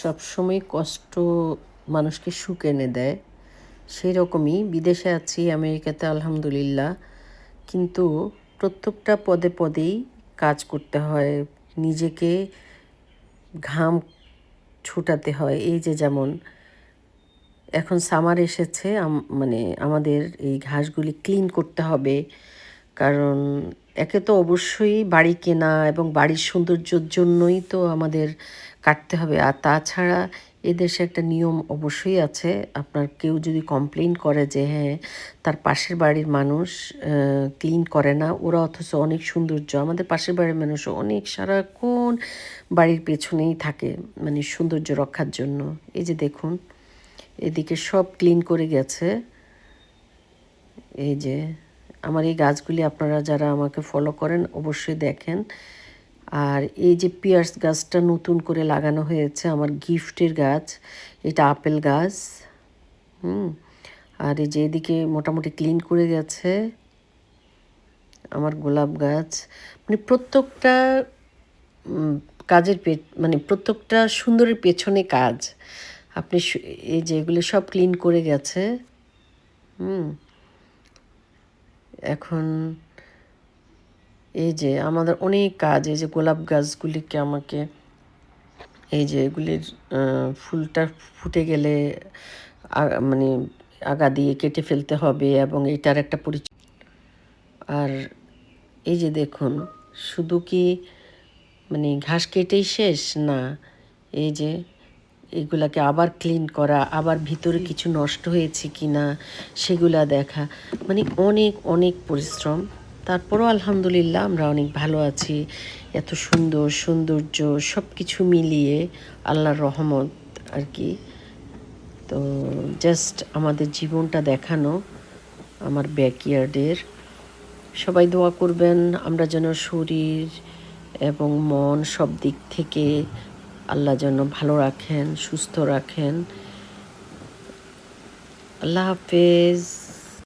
সবসময় কষ্ট মানুষকে সুখ এনে দেয়। সেই রকমই বিদেশে আছি, আমেরিকাতে আলহামদুলিল্লাহ। কিন্তু প্রত্যেকটা পদে পদেই কাজ করতে হয়, নিজেকে ঘাম ছুটাতে হয়। এই যে যেমন এখন সামার এসেছে, মানে আমাদের এই ঘাসগুলি ক্লিন করতে হবে। কারণ একে তো অবশ্যই বাড়ি কেনা এবং বাড়ির সৌন্দর্যের জন্যই তো আমাদের কাটতে হবে। আর তাছাড়া এদেশে একটা নিয়ম অবশ্যই আছে, আপনার কেউ যদি কমপ্লেন করে যে হ্যাঁ তার পাশের বাড়ির মানুষ ক্লিন করে না, ওরা অথচ অনেক সৌন্দর্য, আমাদের পাশের বাড়ির মানুষ অনেক সারাক্ষণ বাড়ির পেছনেই থাকে মানে সৌন্দর্য রক্ষার জন্য। এই যে দেখুন, এদিকে সব ক্লিন করে গেছে। এই যে আমার এই গাছগুলি আপনারা যারা আমাকে ফলো করেন অবশ্যই দেখেন। আর এই যে পিয়ার্স গাছটা নতুন করে লাগানো হয়েছে, আমার গিফটের গাছ, এটা আপেল গাছ। আর এই যে এদিকে মোটামুটি ক্লিন করে গেছে আমার গোলাপ গাছ। মানে প্রত্যেকটা কাজের মানে প্রত্যেকটা সুন্দরের পেছনে কাজ। আপনি এই যে এগুলো সব ক্লিন করে গেছে। এখন এই যে আমাদের অনেক কাজ, এই যে গোলাপ গাছগুলিকে আমাকে এই যে এগুলির ফুলটা ফুটে গেলে মানে আগা দিয়ে কেটে ফেলতে হবে এবং এটার একটা পরিচয়। আর এই যে দেখুন, শুধু কি মানে ঘাস কেটেই শেষ না, এই যে এগুলাকে আবার ক্লিন করা, আবার ভিতরে কিছু নষ্ট হয়েছে কি না সেগুলা দেখা, মানে অনেক অনেক পরিশ্রম। তারপরও আলহামদুলিল্লাহ আমরা অনেক ভালো আছি। এত সুন্দর সৌন্দর্য সব কিছু মিলিয়ে আল্লাহর রহমত আর কি। তো জাস্ট আমাদের জীবনটা দেখানো আমার ব্যাকইয়ার্ডের। সবাই দোয়া করবেন আমরা যেন শরীর এবং মন সব দিক থেকে আল্লাহ যেন ভালো রাখেন, সুস্থ রাখেন। আল্লাহ হাফেজ।